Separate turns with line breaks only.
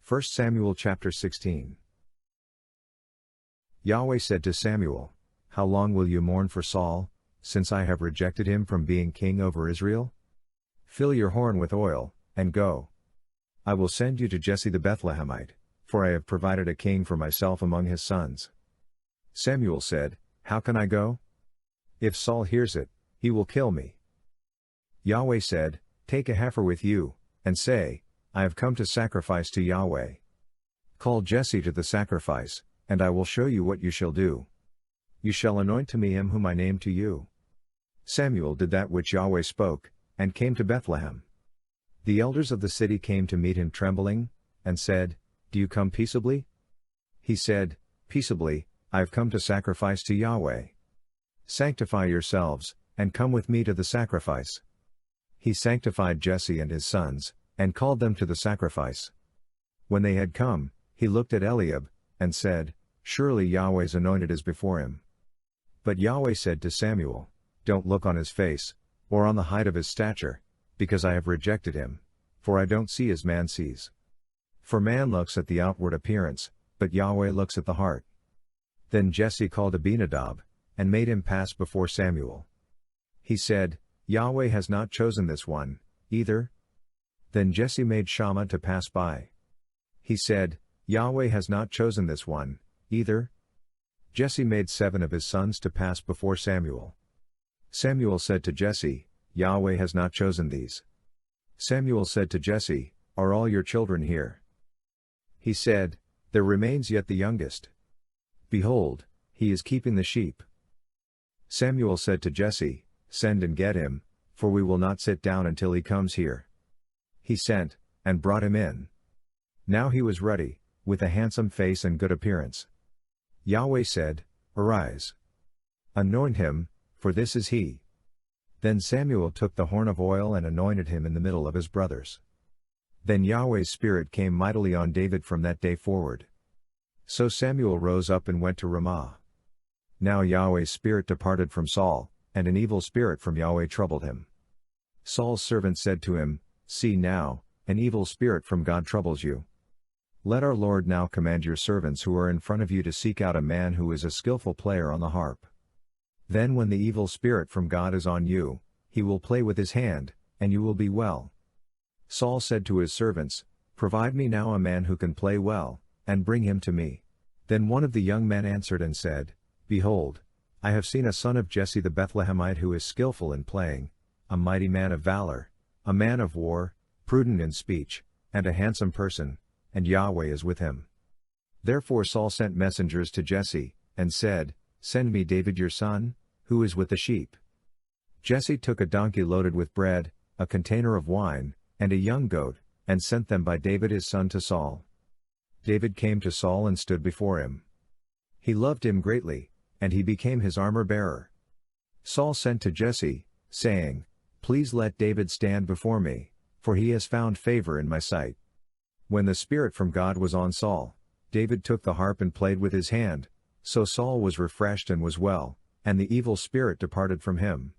1 Samuel chapter 16. Yahweh said to Samuel, "How long will you mourn for Saul, since I have rejected him from being king over Israel? Fill your horn with oil, and go. I will send you to Jesse the Bethlehemite, for I have provided a king for myself among his sons." Samuel said, "How can I go? If Saul hears it, he will kill me." Yahweh said, "Take a heifer with you, and say, I have come to sacrifice to Yahweh. Call Jesse to the sacrifice, and I will show you what you shall do. You shall anoint to me him whom I name to you." Samuel did that which Yahweh spoke, and came to Bethlehem. The elders of the city came to meet him trembling, and said, "Do you come peaceably?" He said, "Peaceably, I have come to sacrifice to Yahweh. Sanctify yourselves, and come with me to the sacrifice." He sanctified Jesse and his sons, and called them to the sacrifice. When they had come, he looked at Eliab, and said, "Surely Yahweh's anointed is before him." But Yahweh said to Samuel, "Don't look on his face, or on the height of his stature, because I have rejected him, for I don't see as man sees. For man looks at the outward appearance, but Yahweh looks at the heart." Then Jesse called Abinadab, and made him pass before Samuel. He said, "Yahweh has not chosen this one, either." Then Jesse made Shammah to pass by. He said, "Yahweh has not chosen this one, either." Jesse made 7 of his sons to pass before Samuel. Samuel said to Jesse, "Yahweh has not chosen these." Samuel said to Jesse, "Are all your children here?" He said, "There remains yet the youngest. Behold, he is keeping the sheep." Samuel said to Jesse, "Send and get him, for we will not sit down until he comes here." He sent, and brought him in. Now he was ruddy, with a handsome face and good appearance. Yahweh said, "Arise. Anoint him, for this is he." Then Samuel took the horn of oil and anointed him in the middle of his brothers. Then Yahweh's Spirit came mightily on David from that day forward. So Samuel rose up and went to Ramah. Now Yahweh's Spirit departed from Saul, and an evil spirit from Yahweh troubled him. Saul's servant said to him, "See now, an evil spirit from God troubles you. Let our Lord now command your servants who are in front of you to seek out a man who is a skillful player on the harp. Then when the evil spirit from God is on you, he will play with his hand, and you will be well." Saul said to his servants, "Provide me now a man who can play well, and bring him to me." Then one of the young men answered and said, "Behold, I have seen a son of Jesse the Bethlehemite who is skillful in playing, a mighty man of valor, a man of war, prudent in speech, and a handsome person, and Yahweh is with him." Therefore Saul sent messengers to Jesse, and said, "Send me David your son, who is with the sheep." Jesse took a donkey loaded with bread, a container of wine, and a young goat, and sent them by David his son to Saul. David came to Saul and stood before him. He loved him greatly, and he became his armor-bearer. Saul sent to Jesse, saying, "Please let David stand before me, for he has found favor in my sight." When the Spirit from God was on Saul, David took the harp and played with his hand, so Saul was refreshed and was well, and the evil spirit departed from him.